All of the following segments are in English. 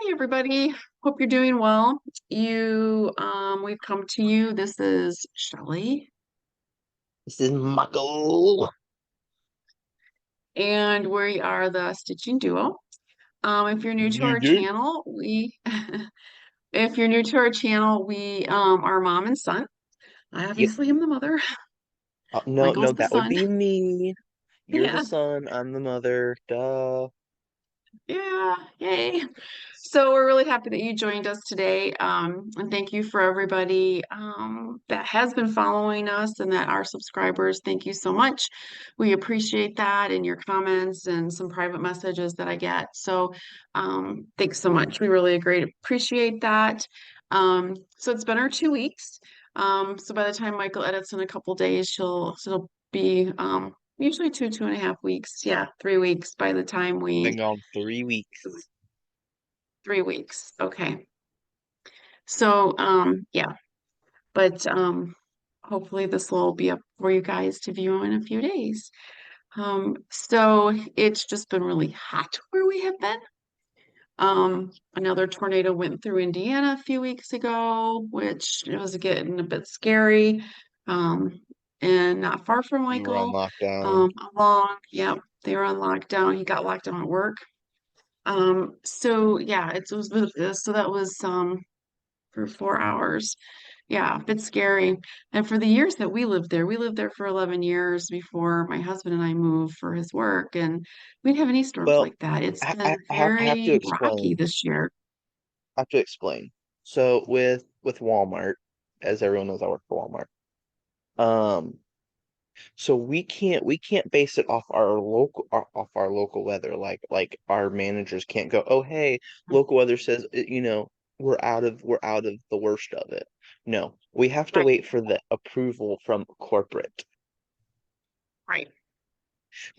Hi, everybody. Hope you're doing well. We've come to you. This is Shelly, This is Michael. and we are the Stitching Duo. If you're new to Yeah, our yeah. channel, if you're new to our channel, we are mom and son. I Yep. obviously am the mother. No, no, Michael's the that would son. be me. You're the Yeah, son, I'm the mother. Duh. yeah, yay. So we're really happy that you joined us today. And thank you for everybody that has been following us and that are subscribers. Thank you so much. We appreciate that and your comments and some private messages that I get. So thanks so much. We really appreciate that. So it's been our 2 weeks. So by the time Michael edits in a couple days, it'll be usually 2.5 weeks. Yeah, 3 weeks by the time Been we gone 3 weeks. 3 weeks. Okay. So, yeah, but hopefully this will be up for you guys to view in a few days. So it's just been really hot where we have been. Another tornado went through Indiana a few weeks ago, which it was getting a bit scary. Um, and not far from You were on Michael, lockdown. yeah, they were on lockdown. He got locked down at work. So yeah, so that was for 4 hours. Yeah, a bit scary. And for the years that we lived there for 11 years before my husband and I moved for his work, and we didn't have any storms Well, like that. It's I been have to very rocky explain. this year. I have to explain. So with Walmart, as everyone knows, I work for Walmart. Um, so we can't base it off our local weather. Like our managers can't go, oh hey, local weather says we're out of the worst of it. No, we have to Right, wait for the approval from corporate. right.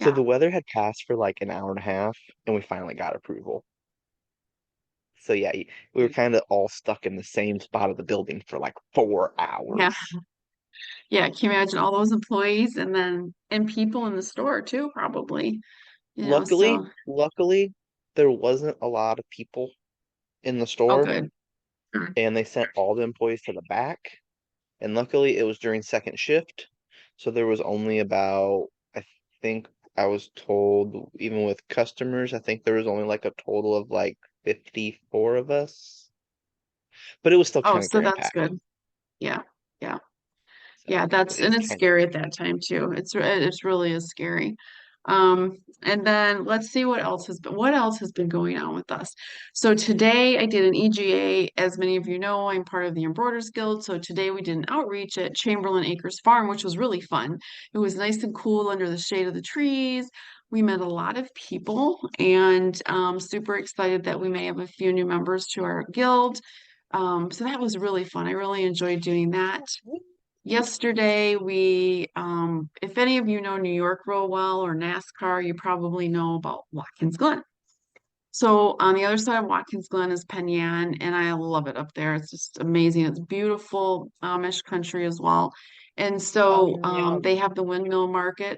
So Yeah. the weather had passed for like an hour and a half, and we finally got approval. So yeah, we were kind of all stuck in the same spot of the building for like four Yeah. hours. Yeah. Can you imagine all those employees and people in the store too, probably, Luckily, so luckily, there wasn't a lot of people in the oh store, good. Sure. and they sent all the employees to the back. And luckily, it was during second shift, so there was only about, I think I was told, even with customers, I think there was only like a total of like 54 of us, but it was still Oh, kind of so cram that's packed. good. Yeah. Yeah. So Yeah, it and was it's kind of scary at that time too. It's really is scary. And then let's see what else has been going on with us. So today I did an EGA. As many of you know, I'm part of the Embroiders Guild. So today we did an outreach at Chamberlain Acres Farm, which was really fun. It was nice and cool under the shade of the trees. We met a lot of people and super excited that we may have a few new members to our guild. So that was really fun. I really enjoyed doing that. Yesterday, if any of you know New York real well or NASCAR, you probably know about Watkins Glen. So on the other side of Watkins Glen is Penyan, and I love it up there. It's just amazing. It's beautiful Amish country as well. And so they have the windmill market.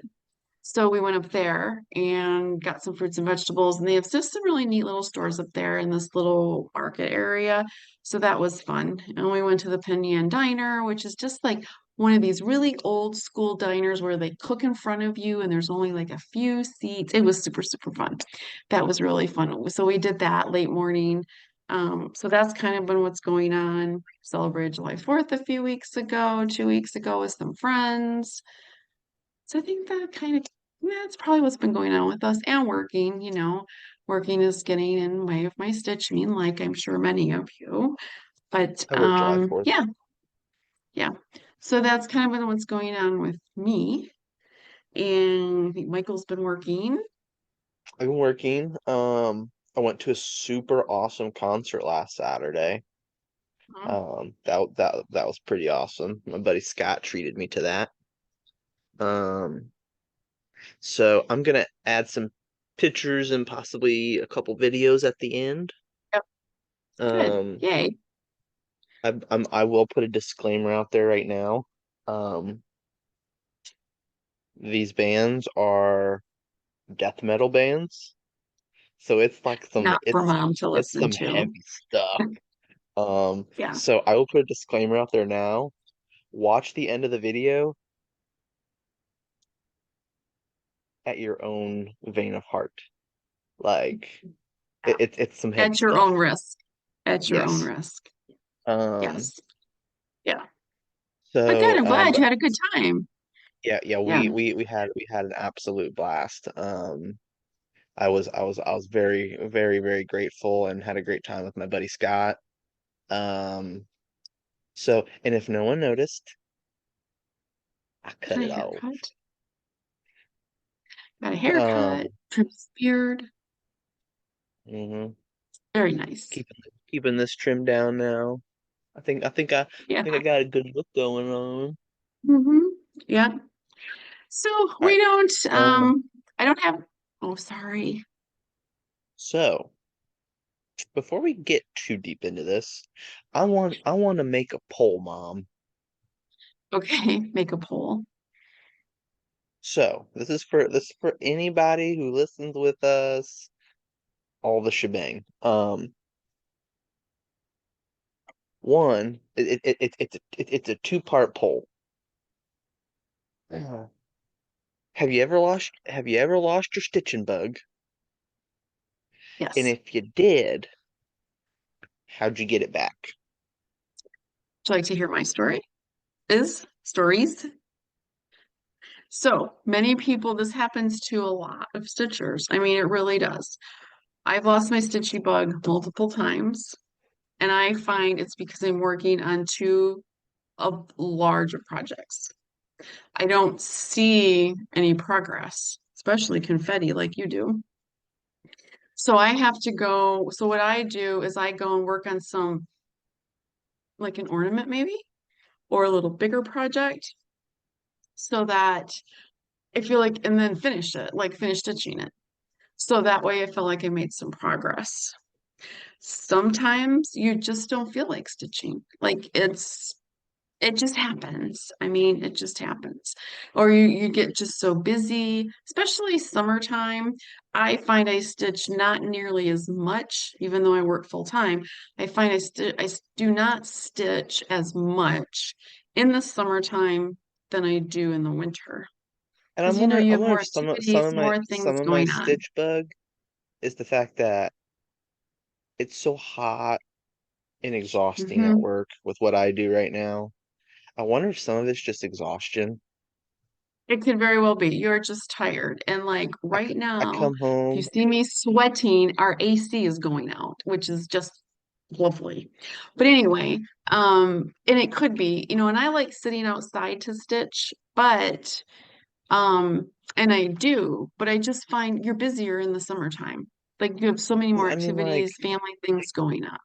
So we went up there and got some fruits and vegetables, and they have just some really neat little stores up there in this little market area. So that was fun. And we went to the Pinyan Diner, which is just like one of these really old school diners where they cook in front of you and there's only like a few seats. It was super, super fun. That was really fun. So we did that late morning. So that's kind of been what's going on. Celebrated July 4th a few weeks ago, 2 weeks ago with some friends. So I think that kind of, yeah, that's probably what's been going on with us and working, working is getting in the way of my stitching, like I'm sure many of you. But I worked July 4th. yeah, yeah. So that's kind of been what's going on with me. And I think Michael's been working. I've been working. I went to a super awesome concert last Saturday. Mhm. That was pretty awesome. My buddy Scott treated me to that. Um, so I'm gonna add some pictures and possibly a couple videos at the end. Yep, good. Um, Yay. I will put a disclaimer out there right now. Um, these bands are death metal bands, So it's like Not for mom to it's listen some to. heavy stuff. Yeah. So I will put a disclaimer out there now. Watch the end of the video at your own vein of heart. Like Yeah. it's some heavy At your stuff. own risk. At your own Yes. risk. Um, Yes. Yeah. But good. so I'm glad but you had a good time. yeah, Yeah. we had an absolute blast. I was very, very, very grateful and had a great time with my buddy Scott. Um, so and if no one noticed, I cut Got a it off. haircut. Got a Um, haircut. Trimmed his beard. mhm. Very nice. Keeping this trim down now. I Yeah. think I got a good look going on. hmm Yeah. So All right. we don't, Um, I don't have, oh, sorry. so before we get too deep into this, I want to make a poll, Mom. Okay. Make a poll. So this is for anybody who listens with us, all the shebang. One, it's a two-part poll. Uh, have you ever lost your stitching bug? And Yes. if you did, how'd you get it back? Would you like to hear my story? Is stories? So many people, this happens to a lot of stitchers. I mean, it really does. I've lost my stitchy bug multiple times, and I find it's because I'm working on two of larger projects. I don't see any progress, especially confetti like you do. So I have to go. So what I do is I go and work on some, like an ornament maybe, or a little bigger project so that I feel like, and then finish it, like finish stitching it. So that way I feel like I made some progress. Sometimes you just don't feel like stitching. It just happens. I mean, it just happens. Or you get just so busy, especially summertime. I find I stitch not nearly as much, even though I work full time. I find do not stitch as much in the summertime than I do in the winter. And Because I you have wonder more if activities, more some things of my going on. stitch bug is the fact that it's so hot and exhausting at hmm work with what I do right now. I wonder if some of it's just exhaustion. It could very well be. You're just tired. And like right I now, come if you home, see me sweating, our AC is going out, which is just lovely. But anyway, and it could be, and I like sitting outside to stitch, but and I do, but I just find you're busier in the summertime. Like you have so many 'cause more I mean like activities, family things going on.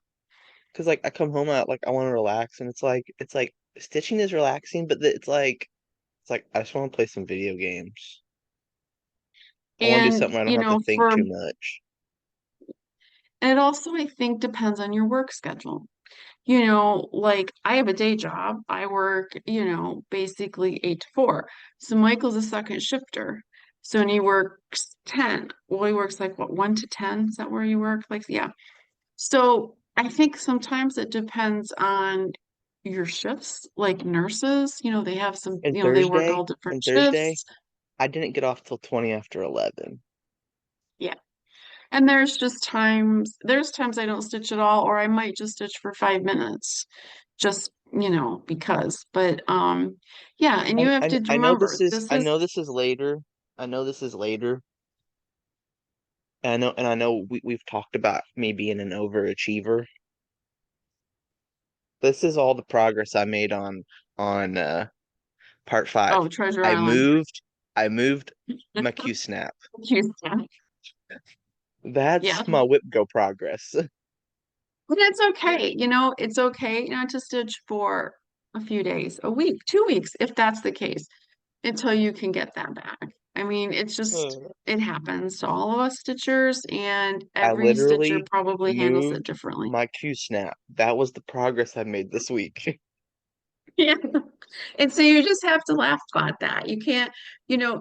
because like I come home out like I want to relax and it's like stitching is relaxing, but it's like I just want to play some video games. I want to do And, something where I don't have to think too much. and it also, I think, depends on your work schedule. Like I have a day job. I work, basically 8 to 4. So Michael's a second shifter. So and he works 10. Well, he works like what, 1 to 10? Is that where you work? Like, yeah. So I think sometimes it depends on your shifts, like nurses, they have some, they work all different And Thursday, shifts. I didn't get off till 20 after 11. Yeah. And there's times I don't stitch at all, or I might just stitch for 5 minutes, just, because. But yeah, and you have to remember this I is know this is later. I know this is later. And I know we've talked about me being an overachiever. This is all the progress I made on part five. oh, Treasure I Island. moved I moved my Q snap. Houston. Yeah. That's my whip go progress. But that's okay. It's okay not to stitch for a few days, a week, 2 weeks, if that's the case, until you can get that back. I mean, it happens to all of us stitchers, and I every stitcher literally probably handles it moved differently. my Q snap. That was the progress I made this week. Yeah. And so you just have to laugh about that. You can't,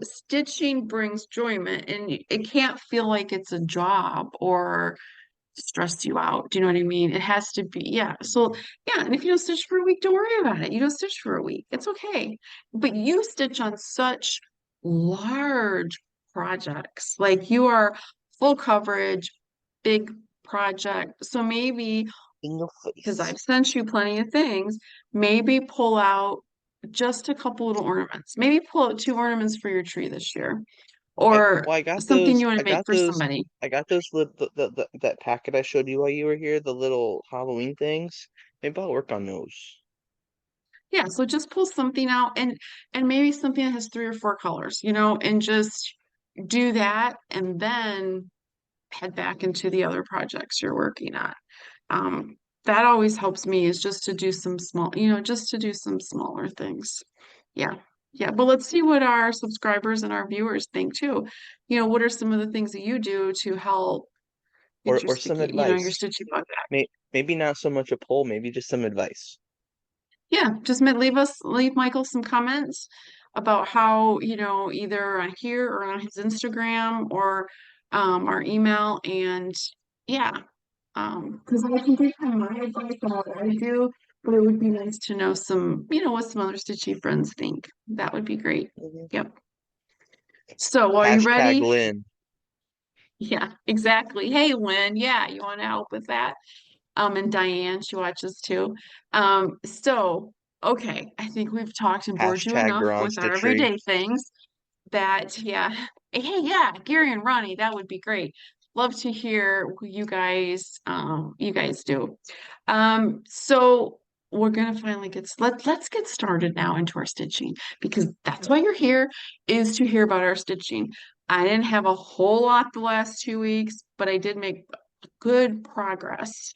stitching brings enjoyment and it can't feel like it's a job or stress you out. Do you know what I mean? It has to be, yeah. So, yeah. And if you don't stitch for a week, don't worry about it. You don't stitch for a week. It's okay. But you stitch on such large projects. Like you are full coverage, big project. So maybe In your because face. I've sent you plenty of things, maybe pull out just a couple little ornaments. Maybe pull out two ornaments for your tree this year, or I got something those. you want I to make got for those. somebody. I got those. That packet I showed you while you were here. The little Halloween things. Maybe I'll work on those. Yeah, so just pull something out and maybe something that has three or four colors, and just do that and then head back into the other projects you're working on. That always helps me is just to do some small, just to do some smaller things. Yeah. Yeah. But let's see what our subscribers and our viewers think too. What are some of the things that you do to help Or some your advice. stitching bug? Maybe not so much a poll. Maybe just some advice. Yeah, just leave Michael some comments about how, either on here or on his Instagram or our email. And yeah, because I can give him my advice on what I do, but it would be nice to know what some other stitchy friends think. That would be great. Mhm. Yep. So are you Hashtag ready? Lynn. Yeah, exactly. Hey, Lynn, yeah, you want to help with that? And Diane, she watches too. So okay, I think we've talked and bored you Hashtag enough with Garage our Tree. everyday things that, yeah. Hey, yeah, Gary and Ronnie, that would be great. Love to hear what you guys do. So we're gonna finally let's get started now into our stitching because that's why you're here is to hear about our stitching. I didn't have a whole lot the last 2 weeks, but I did make good progress.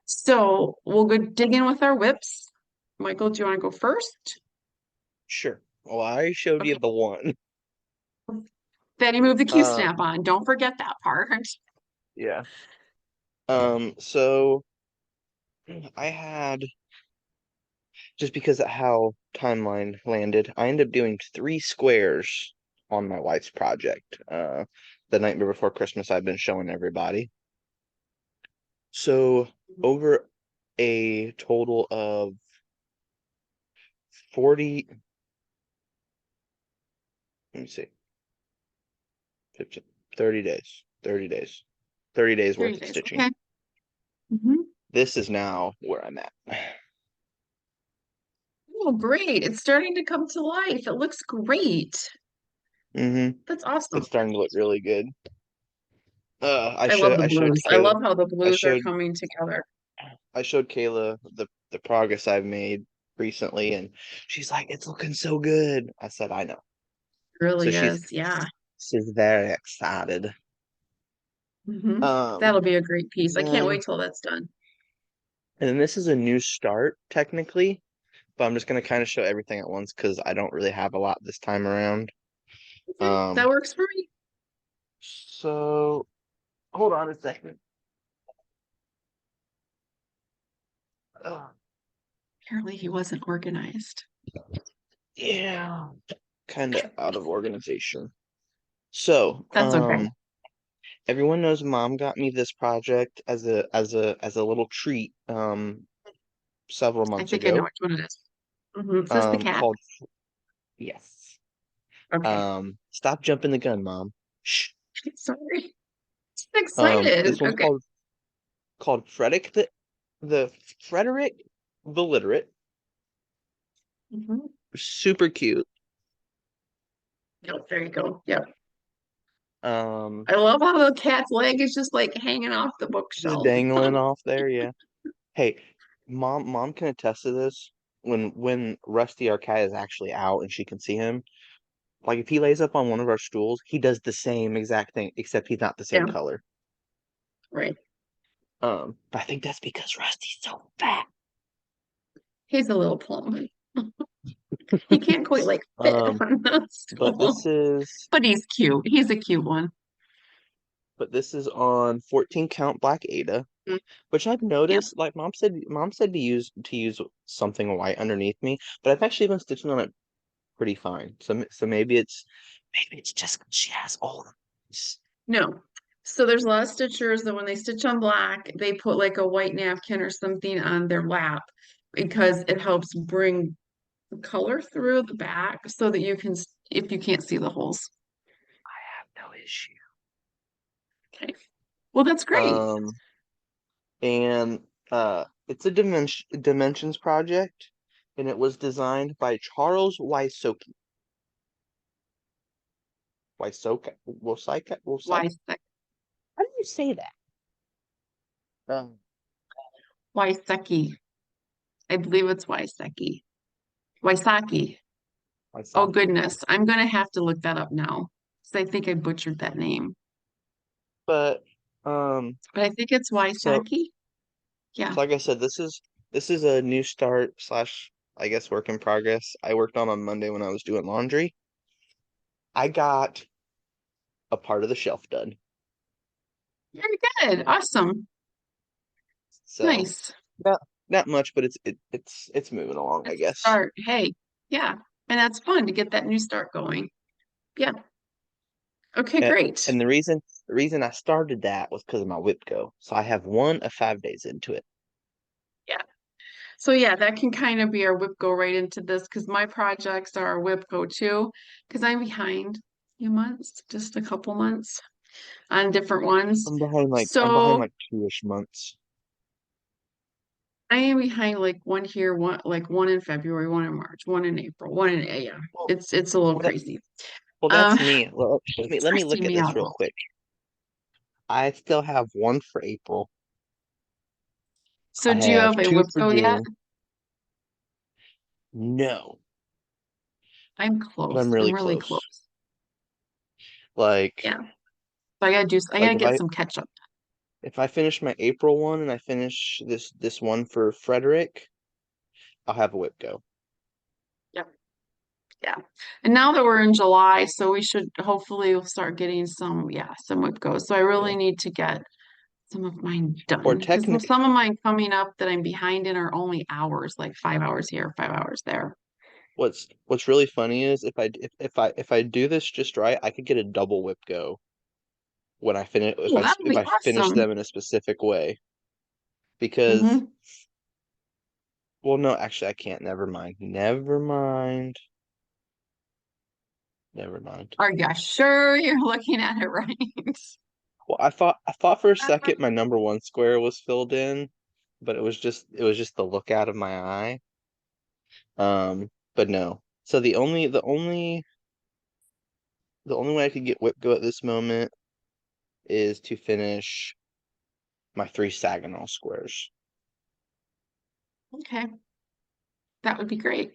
So we'll go dig in with our whips. Michael, do you want to go first? Sure. Well, I already showed you Okay. the one. Then you move the Q Uh, snap on. Don't forget that part. yeah. So I had just because of how timeline landed, I ended up doing 3 squares on my wife's project. The night before Christmas, I've been showing everybody. So over a total of 40, let me see, 15, 30 days, 30 days, 30 days Three worth of days. stitching. Okay. Hmm. This is now where I'm at. Oh, great. It's starting to come to life. It looks great. hmm That's awesome. It's starting to look really good. I love the I showed blues. I Kayla love how the I blues are showed coming together. I showed Kayla the progress I've made recently, and she's like, "It's looking so good." I said, "I know." It So really is. Yeah. she's very excited. Hmm. Um, That'll be a great piece. I can't then wait till that's done. and then this is a new start technically, but I'm just gonna kind of show everything at once because I don't really have a lot this time around. Okay. That Um, works for me. so hold on a second. Uh, Apparently he wasn't organized. yeah, kind of out of organization. So, That's okay. everyone knows mom got me this project as a little treat several I months think I know ago. which one it is. Is this the cat? Called yes. Okay. Stop jumping the gun, mom. Shh. Sorry. I'm excited. This one's Okay. called the Frederick the Literate. Hmm. Super cute. Yep, there you go. Yep. Um, I love how the cat's leg is just like hanging off the just bookshelf. dangling off there, yeah. Hey, mom can attest to this. When Rusty our cat is actually out and she can see him, like if he lays up on one of our stools, he does the same exact thing, except he's not the same Yeah, color. right. But I think that's because Rusty's so fat. He's a little plump. He can't quite like fit Um, on the but stool. But he's cute. He's a cute one. this is on 14 count Black Ada. Mm. Which I've Yeah. noticed, like mom said to use something white underneath me, but I've actually been stitching on it pretty fine. So maybe it's just 'cause she has all of these. No. So there's a lot of stitchers that when they stitch on black, they put like a white napkin or something on their lap because it helps bring the color through the back so that you can, if you can't see the holes. I have no issue. Okay. Well, that's great. Um, and it's a dimensions project, and it was designed by Charles Wysocki. Wysocki. Why, How do you say that? Waiseki. I believe it's Waiseki. Waisaki. Oh Wysocki. goodness. I'm gonna have to look that up now because I think I butchered that name. But um, But I think it's so Waisaki. Yeah. so like I said, this is a new start slash I guess work in progress. I worked on Monday when I was doing laundry. I got a part of the shelf done. Very good. Awesome. So Nice. not much, but it's moving along, I That's a guess. start. Hey, yeah. And that's fun to get that new start going. Yeah. Okay, And, great. and the reason I started that was because of my whip go. So I have 1 of 5 days into it. Yeah. So yeah, that can kind of be our whip go right into this because my projects are our whip go too, because I'm behind a few months, just a couple months on different ones. I'm behind So like 2-ish months. I am behind like one here, one like one in February, one in March, one in April, one in yeah. Well, It's a little well, that, crazy. well, Um, that's me. Well, let me stressing look at me this out a real little. quick. I still have 1 for April. So I do you have have a 2 whip for go yet? June. No, I'm but close. I'm I'm really really close. close. Like, Yeah. So I like gotta if get I some ketchup. if I finish my April one and I finish this one for Frederick, I'll have a whip go. Yeah. Yeah. And now that we're in July, so we should hopefully we'll start getting some, yeah, some whip goes. So I Yeah. really need to get some of mine Or done because technic some of mine coming up that I'm behind in are only hours, like 5 hours here, 5 hours there. what's really funny is if I do this just right, I could get a double whip go when I finish Oh, that would if be I finish awesome. them in a specific way. Because Hmm. well, no, actually I can't. Never mind. Never mind. Never mind. Are you sure you're looking at it right? Well, I thought for a second my number 1 square was filled in, but it was just the look out of my eye. But no. So the only way I could get whip go at this moment is to finish my 3 Saginaw squares. Okay, that would be great.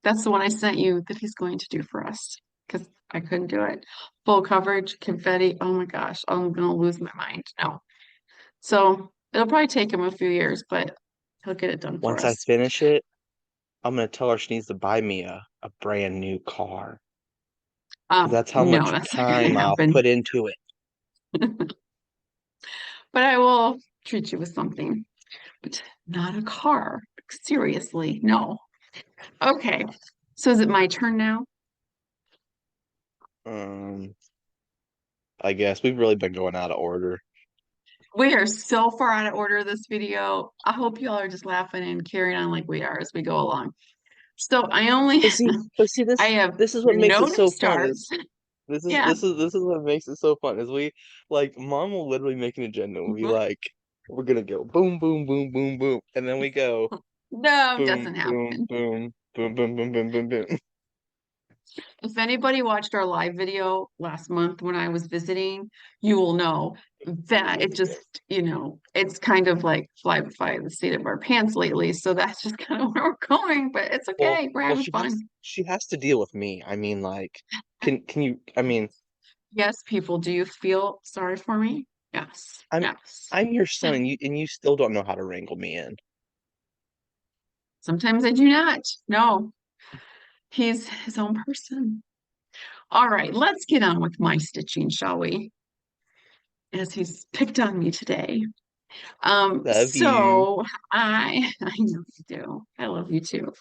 That's the one I sent you that he's going to do for us because I couldn't do it. Full coverage, confetti. Oh my gosh, I'm gonna lose my mind. No. So it'll probably take him a few years, but he'll get it done for Once I us. finish it, I'm gonna tell her she needs to buy me a brand new car because that's how No, much that's not gonna time I'll happen. put into it. But I will treat you with something, but not a car. Seriously, no. Okay. So is it my turn now? Um, I guess we've really been going out of order. We are so far out of order this video. I hope y'all are just laughing and carrying on like we are as we go along. So I only But see, I this have this is what makes no it new so fun. starts. This is Yeah. this is this is what makes it so fun. Is we like mom will literally make an agenda and we like we're gonna go boom boom boom boom boom and then we go No, it boom doesn't boom happen. boom boom boom boom boom boom boom. If anybody watched our live video last month when I was visiting, you will know that it just, it's kind of like fly by the seat of our pants lately. So that's just kind of where we're going, but it's Well okay. We're well having she has fun. she has to deal with me. I mean like can you I mean Yes, people, do you feel sorry for me? Yes, I'm yes. I'm your son and you still don't know how to wrangle me in. Sometimes I do not. No, he's his own person. All right, let's get on with my stitching, shall we? As he's picked on me today. Love you. So I know you do. I love you too.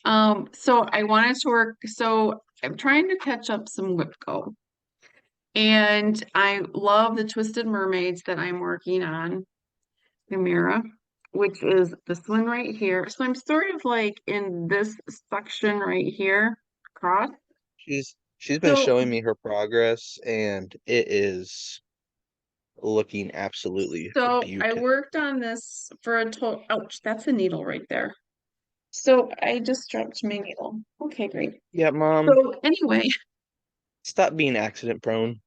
So I wanted to work, so I'm trying to catch up some WIPCO. And I love the Twisted Mermaids that I'm working on, Chimera, which is this one right here. So I'm sort of like in this section right here, across. She's been So showing me her progress, and it is looking absolutely so I beautiful. worked on this for a total, ouch, that's a needle right there. So I just dropped my needle. Okay, great. Yeah, Mom, So anyway, stop being accident prone.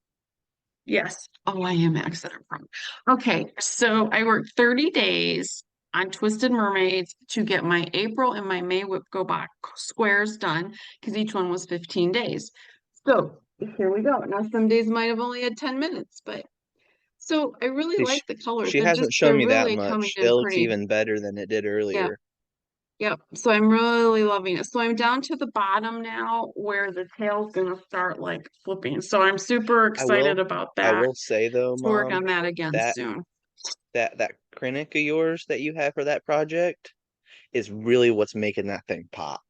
yes. Oh, I am accident prone. Okay, so I worked 30 days on Twisted Mermaids to get my April and my May Whip Go Box squares done because each one was 15 days. So here we go. Now some days might have only had 10 minutes, but so I really See, like the colors. she hasn't shown They're me that really coming much. It in looks pretty. even better than it did Yeah. earlier. Yep. So I'm really loving it. So I'm down to the bottom now where the tail's gonna start like flipping. So I'm super I excited will, about I that will say though, to work Mom, on that again that soon. that Krennic of yours that you have for that project is really what's making that thing pop.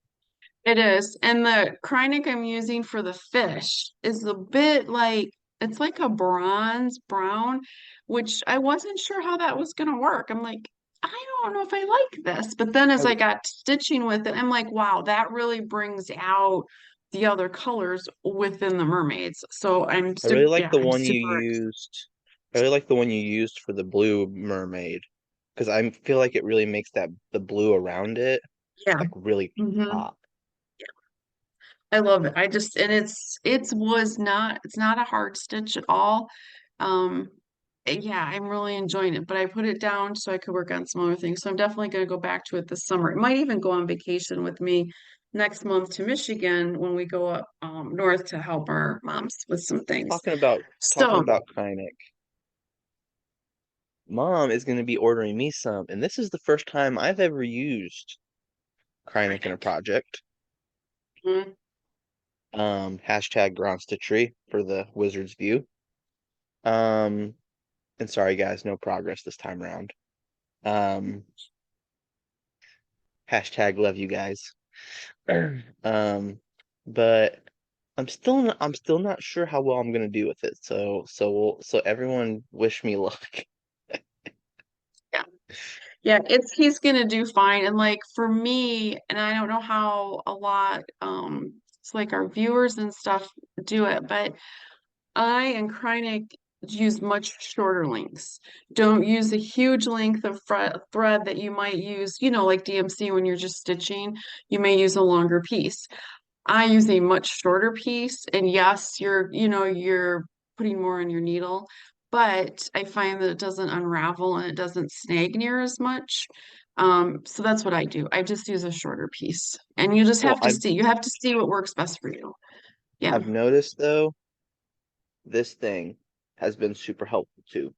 It is. And the Kreinik I'm using for the fish is a bit like it's like a bronze brown, which I wasn't sure how that was gonna work. I'm like, I don't know if I like this. But then I, as I got stitching with it, I'm like, wow, that really brings out the other colors within the mermaids. So I'm I really super, like yeah, the I'm one you super, used. I really like the one you used for the blue mermaid because I feel like it really makes that the blue around it yeah. like really Hmm. pop. I love it. I just and it's not a hard stitch at all. Um yeah, I'm really enjoying it, but I put it down so I could work on some other things. So I'm definitely going to go back to it this summer. It might even go on vacation with me next month to Michigan when we go up north to help our moms with some things. Talking So, about Kreinik. Mom is going to be ordering me some, and this is the first time I've ever used Kreinik in a project. mhm, Hashtag ground stitchery for the wizard's view. Um, and sorry guys, no progress this time around. Um, hashtag love you guys. Um, but I'm still not sure how well I'm gonna do with it. So everyone wish me luck. yeah. Yeah, it's he's gonna do fine. And like for me, and I don't know how a lot it's like our viewers and stuff do it, but I and Kreinik use much shorter lengths. Don't use a huge length of thread that you might use, like DMC when you're just stitching. You may use a longer piece. I use a much shorter piece, and yes, you're putting more on your needle, but I find that it doesn't unravel and it doesn't snag near as much. So that's what I do. I just use a shorter piece, and you just Well, have to see. You have to see what works best for you. Yeah. I've noticed though this thing has been super helpful too.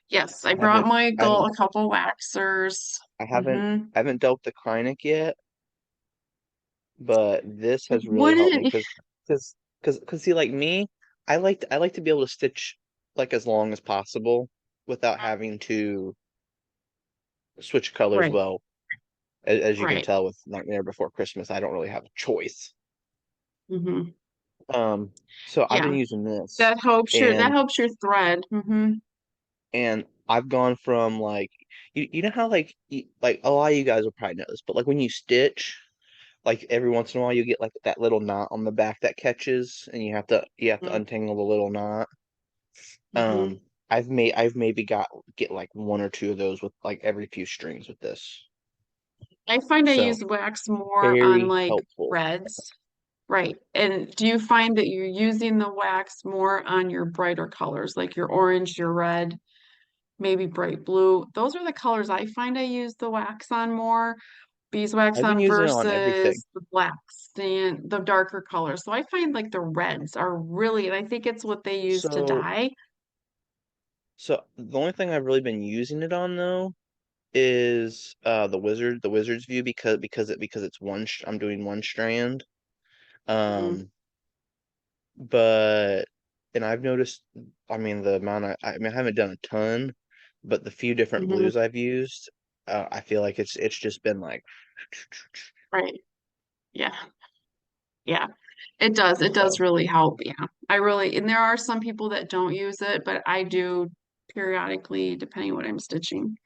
Yes, I I brought haven't my I haven't a couple waxers. I haven't Hmm. I haven't dealt the Kreinik yet, but this has really helped me Wouldn't, because see like me, I like to be able to stitch like as long as possible without having to switch colors. right, Well, as you can right. tell with Nightmare Before Christmas, I don't really have a choice. Hmm. Um, so I've been Yeah, using this, that and helps your thread. Hmm. and I've gone from like you know how like a lot of you guys will probably know this, but like when you stitch, like every once in a while you get like that little knot on the back that catches, and you have to untangle the little knot. Hmm. I've maybe get like one or two of those with like every few strings with this. I find I So use wax more on very like helpful. reds. Right. And do you find that you're using the wax more on your brighter colors, like your orange, your red, maybe bright blue? Those are the colors I find I use the wax on more. Beeswax I've been on using it on everything. versus the blacks and the darker colors. So I find like the reds are really, and I think it's what they use to So dye. so the only thing I've really been using it on though is the wizard's view because it's I'm doing one strand. Mm. Um but and I've noticed, I mean, the amount I mean, I haven't done a ton, but the few different Hmm. blues I've used, I feel like it's just been like Right. Yeah. Yeah. It does. It does so. really help. Yeah. I really, and there are some people that don't use it, but I do periodically, depending what I'm stitching.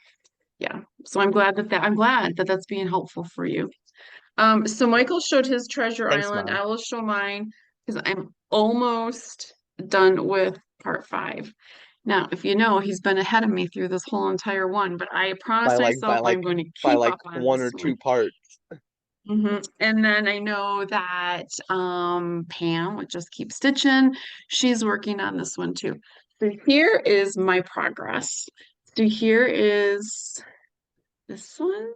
Yeah. So I'm glad that that's being helpful for you. So Yeah. Michael showed his Treasure Thanks, Island. Mom. I will show mine because I'm almost done with part 5. Now, if you know, he's been ahead of me through this whole entire one, but I By promised like by myself I'm like going to by keep like up on one this or one. two parts. And then I know that Pam, which just keep stitching, she's working on this one too. So here is my progress. So here is this one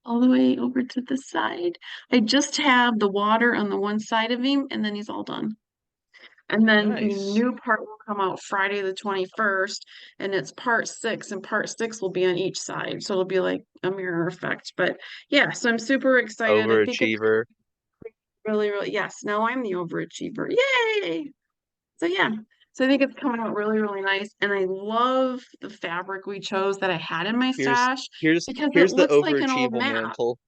all the way over to the side. I just have the water on the one side of him, and then he's all done. And then the Nice. new part will come out Friday the 21st, and it's part 6, and part 6 will be on each side. So it'll be like a mirror effect. But yeah, so I'm super excited. I think it's Overachiever. really, really, yes, now I'm the overachiever. Yay! So yeah. So I think it's coming out really, really nice. And I love the fabric we chose that I had in my Here's stash here's because it here's the looks like an old overachieval map. mantle.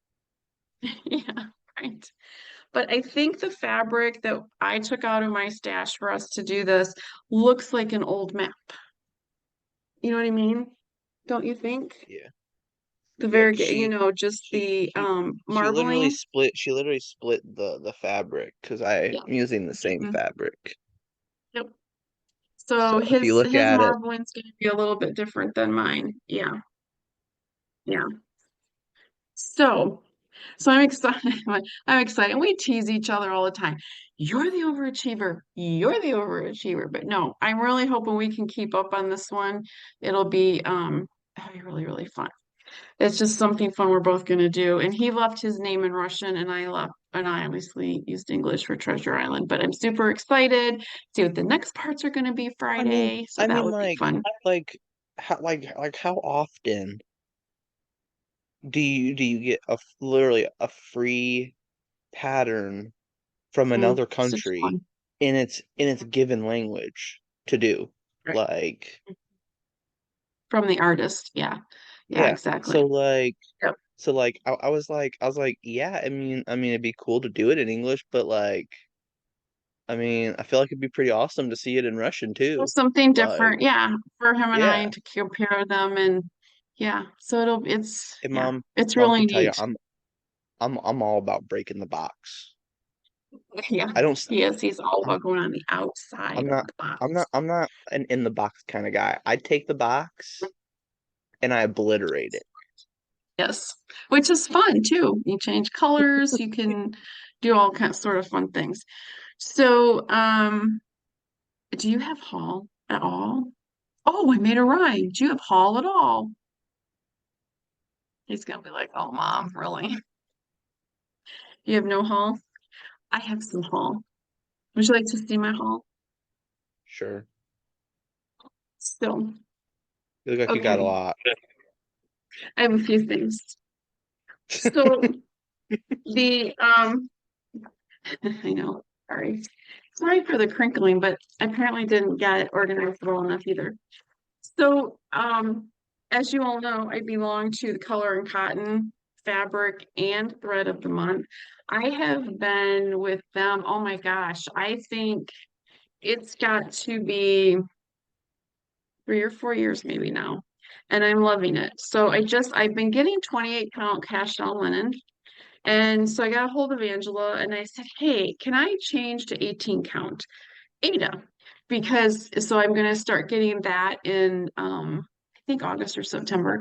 Yeah, right. But I think the fabric that I took out of my stash for us to do this looks like an old map. You know what I mean? Don't you think? Yeah. The Yeah, very, 'cause just she the she marbling. she literally split the fabric because I'm Yeah. using the same Mhm. fabric. Yep. So So if you look his at it, marbling's going to be a little bit different than mine. Yeah. Yeah. So So I'm excited. I'm excited. We tease each other all the time. You're the overachiever. You're the overachiever. But no, I'm really hoping we can keep up on this one. It'll be really, really fun. It's just something fun we're both gonna do. And he left his name in Russian and I obviously used English for Treasure Island, but I'm super excited. See what the next parts are gonna be I mean Friday. So I that mean would be fun. like how often do you get literally a free pattern from another It's just country fun. in its given language to do? Right. Like, From the artist. Yeah. Yeah, yeah. exactly. Yep. I was like, yeah, I mean it'd be cool to do it in English, but like I mean, I feel like it'd be pretty awesome to see it in Russian So too. something Like, different, yeah, for him and I yeah. to compare them and yeah, so Hey yeah, it's mom really can tell you neat. I'm all about breaking the box. Yeah, I don't s- he's all I'm about going on the I'm outside of not the box. I'm not an in the box kind of guy. I take the box and I obliterate it. Yes, which is fun too. You change colors, you can do all kinds sort of fun things. So, do you have haul at all? Oh, I made a rhyme. Do you have haul at all? He's gonna be like, "Oh, mom, really? You have no haul? I have some haul. Would you like to see my haul?" Sure. So, You look like you got a okay, lot. I have a few things. So the I know, sorry for the crinkling, but apparently didn't get it organized well enough either. So as you all know, I belong to the Color and Cotton Fabric and Thread of the Month. I have been with them, oh my gosh, I think it's got to be 3 or 4 years maybe now. And I'm loving it. So I've been getting 28 count cast on linen. And so I got a hold of Angela and I said, hey, can I change to 18 count Ada? Because so I'm going to start getting that in, I think August or September,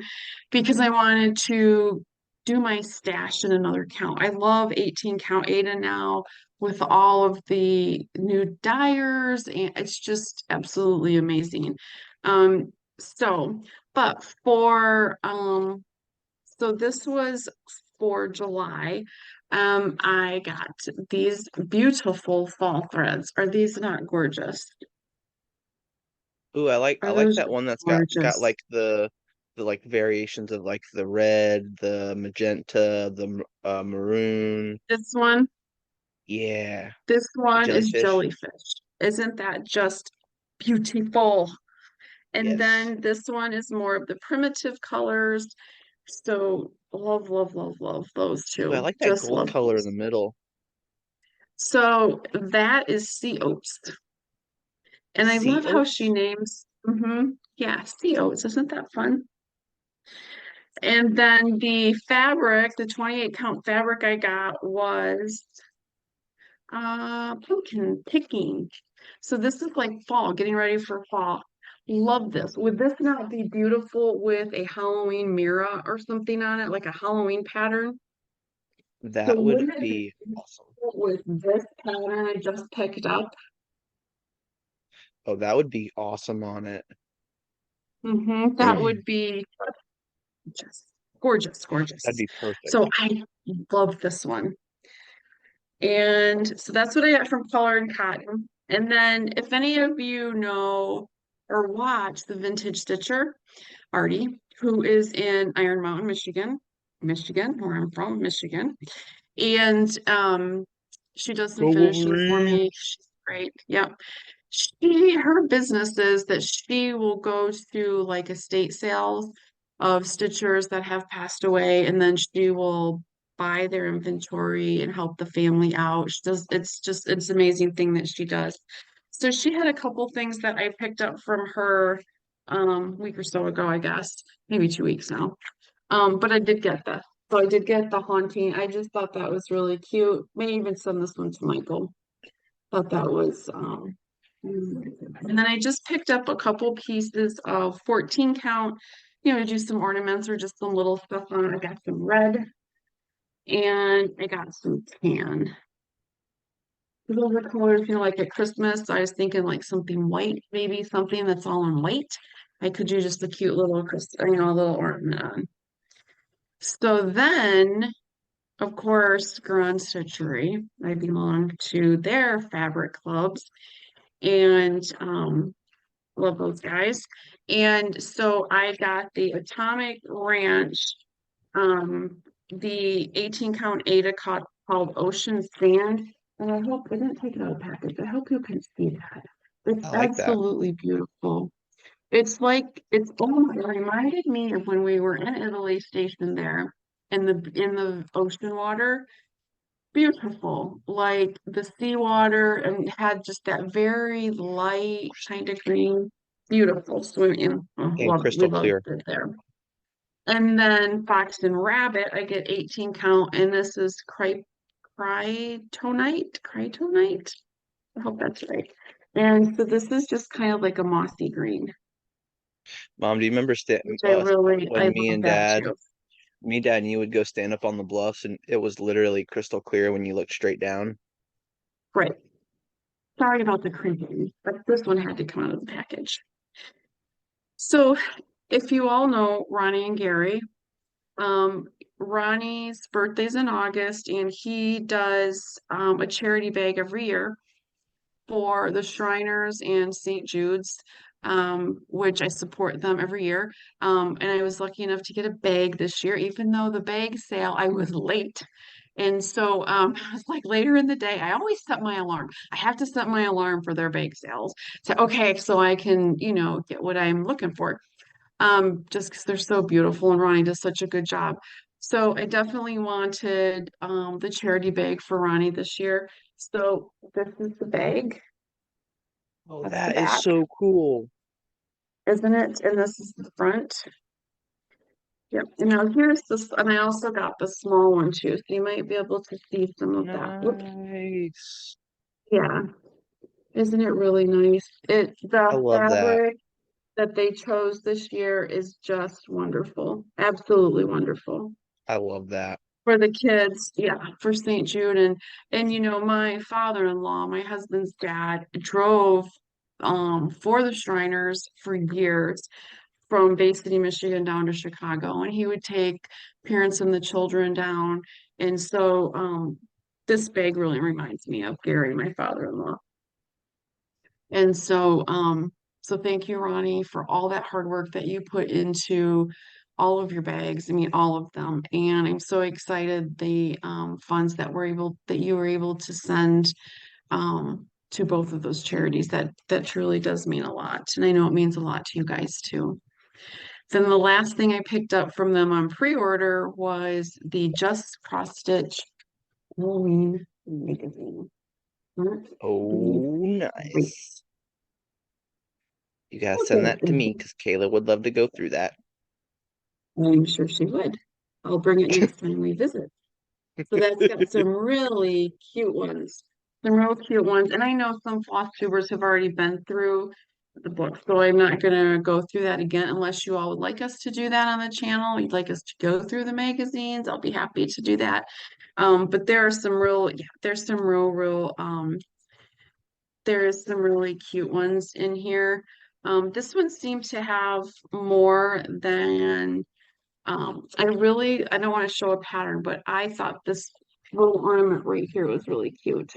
because I wanted to do my stash in another count. I love 18 count Ada now with all of the new dyers, and it's just absolutely amazing. Um, so, but so this was for July. I got these beautiful fall threads. Are these not gorgeous? Ooh, I Are like those that one that's got gorgeous? like the like variations of like the red, the magenta, maroon. This one, Yeah. this The one is jellyfish. jellyfish. Isn't that just beautiful. And Yes. then this one is more of the primitive colors. So love, love, love, love those Ooh, I two. like that Just gold love color in those. the middle. So that is sea oats. And I Sea love how she oats? names, yeah, sea oats. Isn't that fun? And then the fabric, the 28 count fabric I got was pumpkin picking. So this is like fall, getting ready for fall. Love this. Would this not be beautiful with a Halloween mirror or something on it, like a Halloween pattern? So That would wouldn't it be be awesome. beautiful with this pattern I just picked up? Oh, that would be awesome on it. That would be just gorgeous, That'd gorgeous. be perfect. So I love this one. And so that's what I got from Color and Cotton. And then if any of you know or watch the Vintage Stitcher, Artie, who is in Iron Mountain, Michigan, where I'm from, Michigan. And she does some Go finishing for Wolverine. me. She's great. Yep. Her business is that she will go to like estate sales of stitchers that have passed away, and then she will buy their inventory and help the family out. She does, it's an amazing thing that she does. So she had a couple things that I picked up from her a week or so ago, I guess, maybe 2 weeks now. But I did get this. So I did get the haunting. I just thought that was really cute. May even send this one to Michael. Thought that was and then I just picked up a couple pieces of 14 count, to do some ornaments or just some little stuff on it. I got some red and I got some tan. Those are colors, like at Christmas. I was thinking like something white, maybe something that's all in white. I could do just a cute little, little ornament on. So then, of course, Grand Stitchery. I belong to their fabric clubs. And love those guys. And so I got the Atomic Ranch, the 18 count Ada called Ocean Sand. And I hope I didn't take it out of the package. I hope you can see that. It's I like that. absolutely beautiful. It's like it reminded me of when we were in Italy stationed there in the ocean water. Beautiful, like the seawater and had just that very light kind of green. Beautiful swimming. Oh, And we crystal loved clear. it there. And then Fox and Rabbit, I get 18 count, and this is Krytonite. I hope that's right. And so this is just kind of like a mossy green, Mom, do you remember which I when love that too. Dad, and you would go stand up on the bluffs and it was literally crystal clear when you looked straight down? Right. Sorry about the crinkling, but this one had to come out of the package. So if you all know Ronnie and Gary, um, Ronnie's birthday's in August, and he does a charity bag every year for the Shriners and St. Jude's, which I support them every year. And I was lucky enough to get a bag this year, even though the bag sale, I was late. And so I was like later in the day, I always set my alarm. I have to set my alarm for their bake sales. So, okay, so I can, get what I'm looking for, just because they're so beautiful and Ronnie does such a good job. So I definitely wanted the charity bag for Ronnie this year. So this is the bag. Oh, That's the that is back, so cool. isn't it? And this is the front. Yep. And now here's this, and I also got the small one too, so you might be able to see some of that. Whoops. Nice. Yeah. Isn't it really nice? I The love that. fabric that they chose this year is just wonderful. Absolutely wonderful. I love that. For the kids, yeah, for St. Jude. And my father-in-law, my husband's dad, drove for the Shriners for years from Bay City, Michigan down to Chicago. And he would take parents and the children down. And so this bag really reminds me of Gary, my father-in-law. And so thank you, Ronnie, for all that hard work that you put into all of your bags. I mean, all of them. And I'm so excited the funds that you were able to send to both of those charities. That truly does mean a lot. And I know it means a lot to you guys too. Then the last thing I picked up from them on pre-order was the Just Cross Stitch Halloween magazine. Aren't these Oh, great? nice. You gotta send Okay, that to me because Kayla would love to go through that. I'm sure she would. I'll bring it next time we visit. So that's got some really cute ones, some real cute ones. And I know some floss tubers have already been through the book, so I'm not going to go through that again unless you all would like us to do that on the channel. You'd like us to go through the magazines. I'll be happy to do that. But there are some real, yeah, there's some really cute ones in here. This one seemed to have more than I don't want to show a pattern, but I thought this little ornament right here was really cute.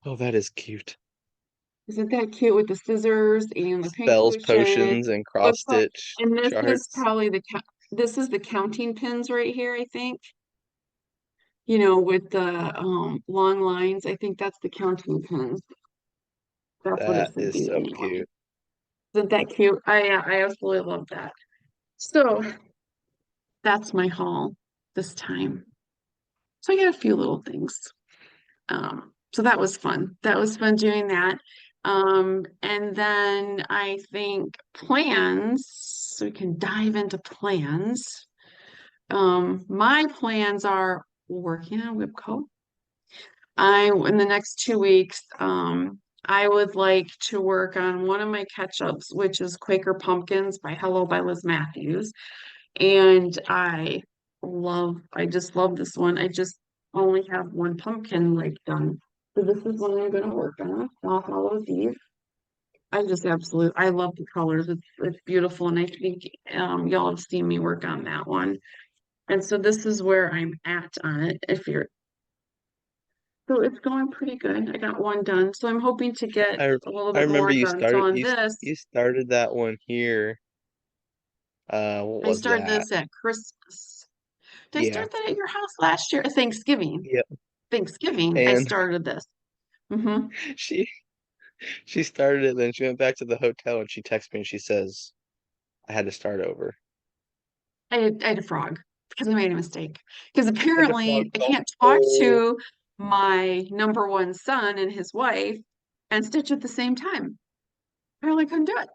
Oh, that is cute. Isn't that cute with the scissors and the Spells, pincushion? potions, and But cross stitch and this is charts. probably this is the counting pins right here, I think. With the long lines. I think that's the counting pins. That's what it That should is be so anyway. cute. Isn't that cute? I absolutely love that. So that's my haul this time. So I got a few little things. So that was fun. That was fun doing that. And then I think plans, so we can dive into plans. My plans are working on Whipco. In the next 2 weeks, I would like to work on one of my catch-ups, which is Quaker Pumpkins by Hello by Liz Matthews. And I just love this one. I just only have one pumpkin like done. So this is what I'm gonna work on. I'll follow these. I love the colors. It's beautiful. And I think y'all have seen me work on that one. And so this is where I'm at on it. So it's going pretty good. I got one done. So I'm hoping to get I a little I bit remember more you done. So started on you this, you started that one here. What I was started that? this at Christmas. Did I Yeah. start that at your house last year? Thanksgiving. Yep. Thanksgiving, I And started this. Hmm she she started it, then she went back to the hotel and she texted me and she says, I had to start over. I had a frog because I made a mistake. Because I had to frog apparently I the can't talk whole. to my number one son and his wife and stitch at the same time. Apparently I couldn't do it.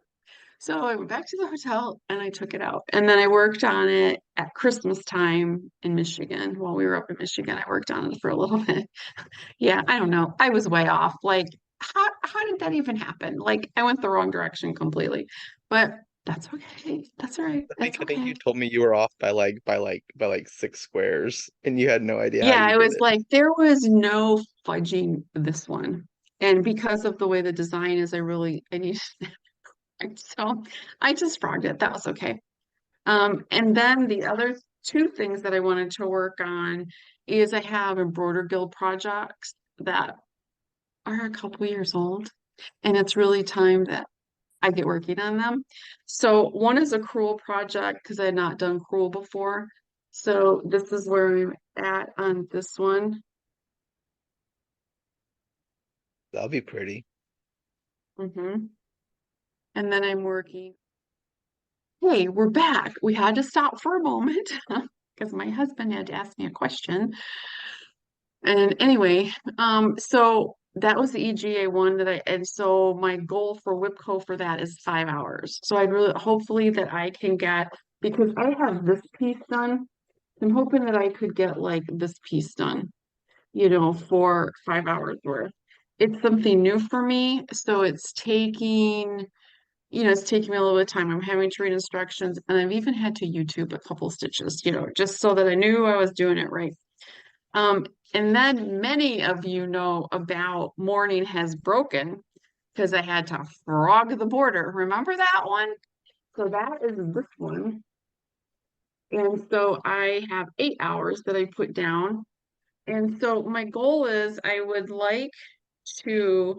So I went back to the hotel and I took it out. And then I worked on it at Christmas time in Michigan. While we were up in Michigan, I worked on it for a little bit. Yeah, I don't know. I was way off. Like, how did that even happen? Like, I went the wrong direction completely. But that's okay. That's all right. That's I think you okay. told me you were off by like 6 squares and you had no idea how Yeah, you I did was it. like, there was no fudging this one. And because of the way the design is, I need so I just frogged it. That was okay. And then the other two things that I wanted to work on is I have embroider guild projects that are a couple years old, and it's really time that I get working on them. So one is a crewel project because I had not done crewel before. So this is where I'm at on this one. That'll be pretty. Hmm And then I'm working. Hey, we're back. We had to stop for a moment because my husband had to ask me a question. And anyway, so that was the EGA one and so my goal for WIPCO for that is 5 hours. So I'd really, hopefully that I can get, because I have this piece done, I'm hoping that I could get like this piece done, for 5 hours worth. It's something new for me, so it's taking me a little bit of time. I'm having to read instructions, and I've even had to YouTube a couple stitches, just so that I knew I was doing it right. Um, and then many of you know about Morning Has Broken because I had to frog the border. Remember that one? So that is this one. And so I have 8 hours that I put down. And so my goal is I would like to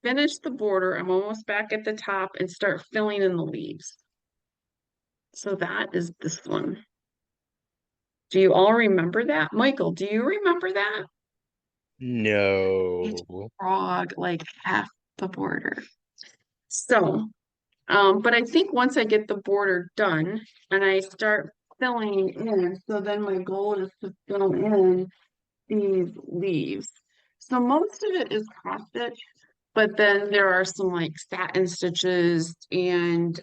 finish the border. I'm almost back at the top and start filling in the leaves. So that is this one. Do you all remember that? Michael, do you remember that? It No. frog like half the border. So, but I think once I get the border done and I start filling in, so then my goal is to fill in these leaves. So most of it is cross stitch, but then there are some like satin stitches and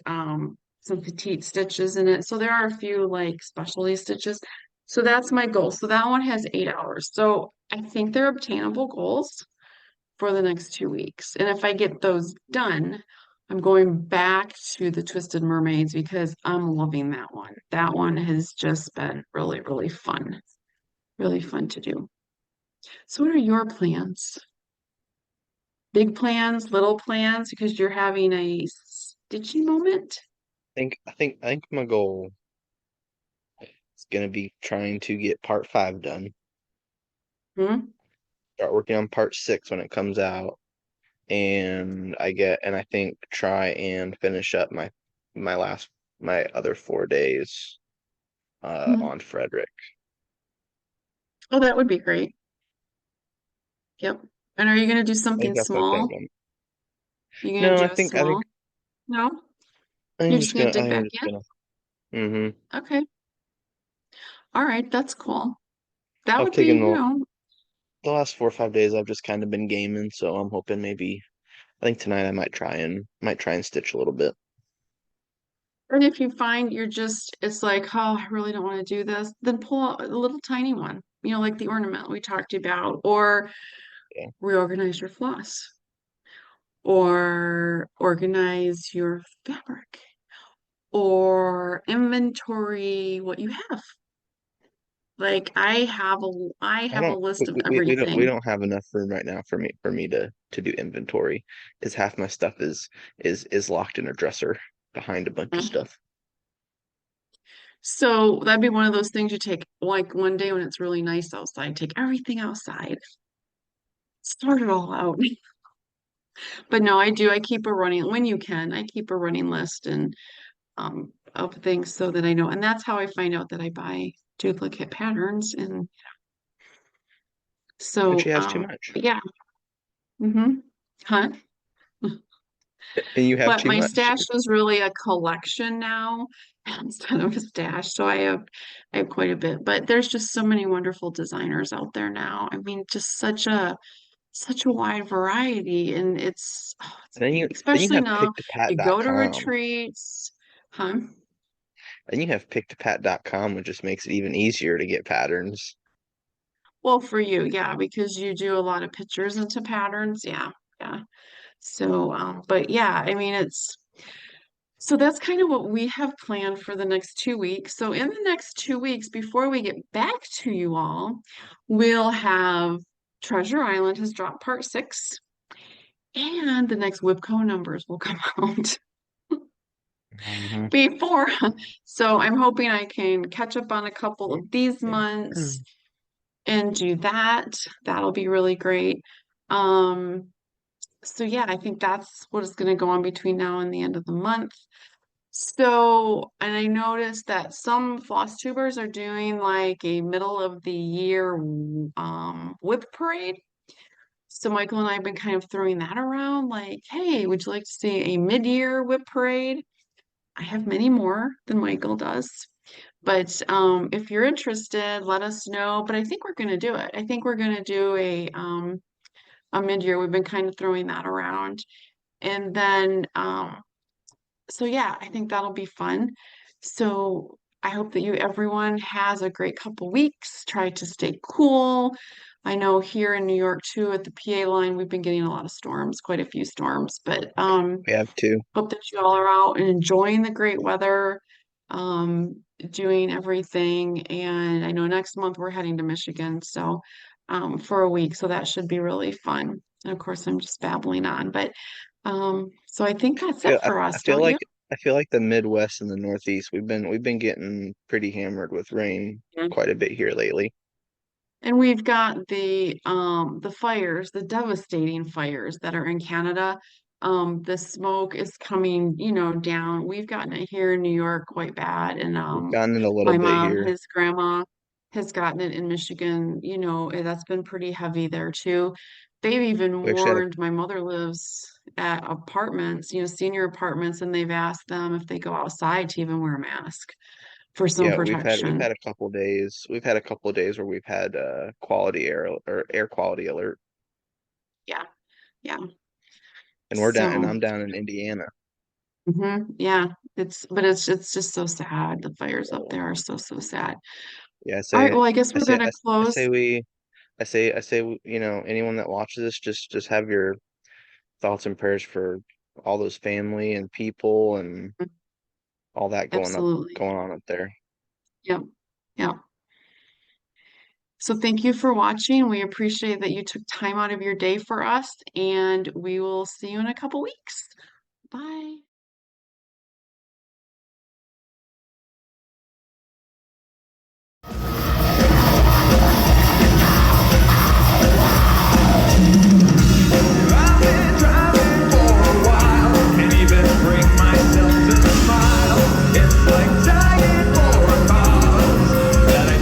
some petite stitches in it. So there are a few like specialty stitches. So that's my goal. So that one has 8 hours. So I think they're obtainable goals for the next 2 weeks. And if I get those done, I'm going back to the Twisted Mermaids because I'm loving that one. That one has just been really, really fun to do. So, what are your plans? Big plans, little plans, because you're having a stitchy moment? I think my goal is gonna be trying to get part 5 done. Hmm? Start working on part 6 when it comes out, and I think try and finish up my last my other 4 days Hmm. on Frederick. Oh, that would be great. Yep. And are you going to do I think something that's what I small? think. You going No, to I do a think I think small? No? I think You're I'm just just going gonna to I dig think I'm back just in? gonna mm-hmm. Okay. All right. That's cool. That I've would be, taken the last 4 or 5 days I've just kind of been gaming, so I'm hoping maybe I think tonight I might try and stitch a little bit. and if you find you're just, it's like, oh, I really don't want to do this, then pull out a little tiny one, like the ornament we talked about, or Yeah. reorganize your floss, or organize your fabric, or inventory what you have. Like I I have a don't list of we everything. don't have enough room right now for me to do inventory because half my stuff is locked in a dresser behind a bunch of Mm. stuff. So that'd be one of those things you take like one day when it's really nice outside, take everything outside, start it all out. But no, I keep a running when you can, I keep a running list and of things so that I know. And that's how I find out that I buy duplicate patterns. And But so you have too much. yeah. Mm-hmm. Huh? And you have But too my much. stash is really a collection now instead of a stash. So I have quite a bit. But there's just so many wonderful designers out there now. I mean, just such a wide variety. And it's And then great. you Especially have now you go to picktopat.com. retreats. Huh? And you have picktopat.com, which just makes it even easier to get patterns. Well, for you, yeah, because you do a lot of pictures into patterns. Yeah, yeah. So, but yeah, I mean, so that's kind of what we have planned for the next 2 weeks. So in the next 2 weeks, before we get back to you all, we'll have Treasure Island has dropped part 6, and the next WIPCO numbers will come out Hmm. before. So I'm hoping I can catch up on a couple of these months and do that. That'll be really great. Um, so yeah, I think that's what is going to go on between now and the end of the month. So, and I noticed that some floss tubers are doing like a middle of the year whip parade. So Michael and I have been kind of throwing that around like, hey, would you like to see a mid-year whip parade? I have many more than Michael does. But if you're interested, let us know. But I think we're going to do it. I think we're going to do a mid-year. We've been kind of throwing that around. And then so yeah, I think that'll be fun. So I hope that everyone has a great couple weeks. Try to stay cool. I know here in New York too, at the PA line, we've been getting a lot of storms, quite a few storms, but We have two. hope that you all are out and enjoying the great weather, doing everything. And I know next month we're heading to Michigan, so for a week, so that should be really fun. And of course, I'm just babbling on, but so I think that's feel it I, for I us, feel don't you? like I feel like the Midwest and the Northeast we've been getting pretty hammered with rain Yeah. quite a bit here lately. And we've got the fires, the devastating fires that are in Canada. The smoke is coming, down. We've gotten it here in New York quite bad. And We've gotten it a little my bit mom, here. his grandma. has gotten it in Michigan, that's been pretty heavy there too. They've even We actually had a warned, my mother lives at apartments, senior apartments, and they've asked them if they go outside to even wear a mask for some yeah, we've protection. had a couple days. We've had a couple where we've had quality air or air quality alert, Yeah, yeah. and we're down and So, I'm down in Indiana. yeah, but it's just so sad. The fires up there are so, so sad. Yeah, All right, well, I guess we're gonna I close. say we you know, anyone that watches this, just have your thoughts and prayers for all those family and people and all that Absolutely. going on up there. Yep. Yep. So thank you for watching. We appreciate that you took time out of your day for us, and we will see you in a couple weeks. Bye. I've been driving for a while, can't even bring myself to smile. It's like dying for a cause that I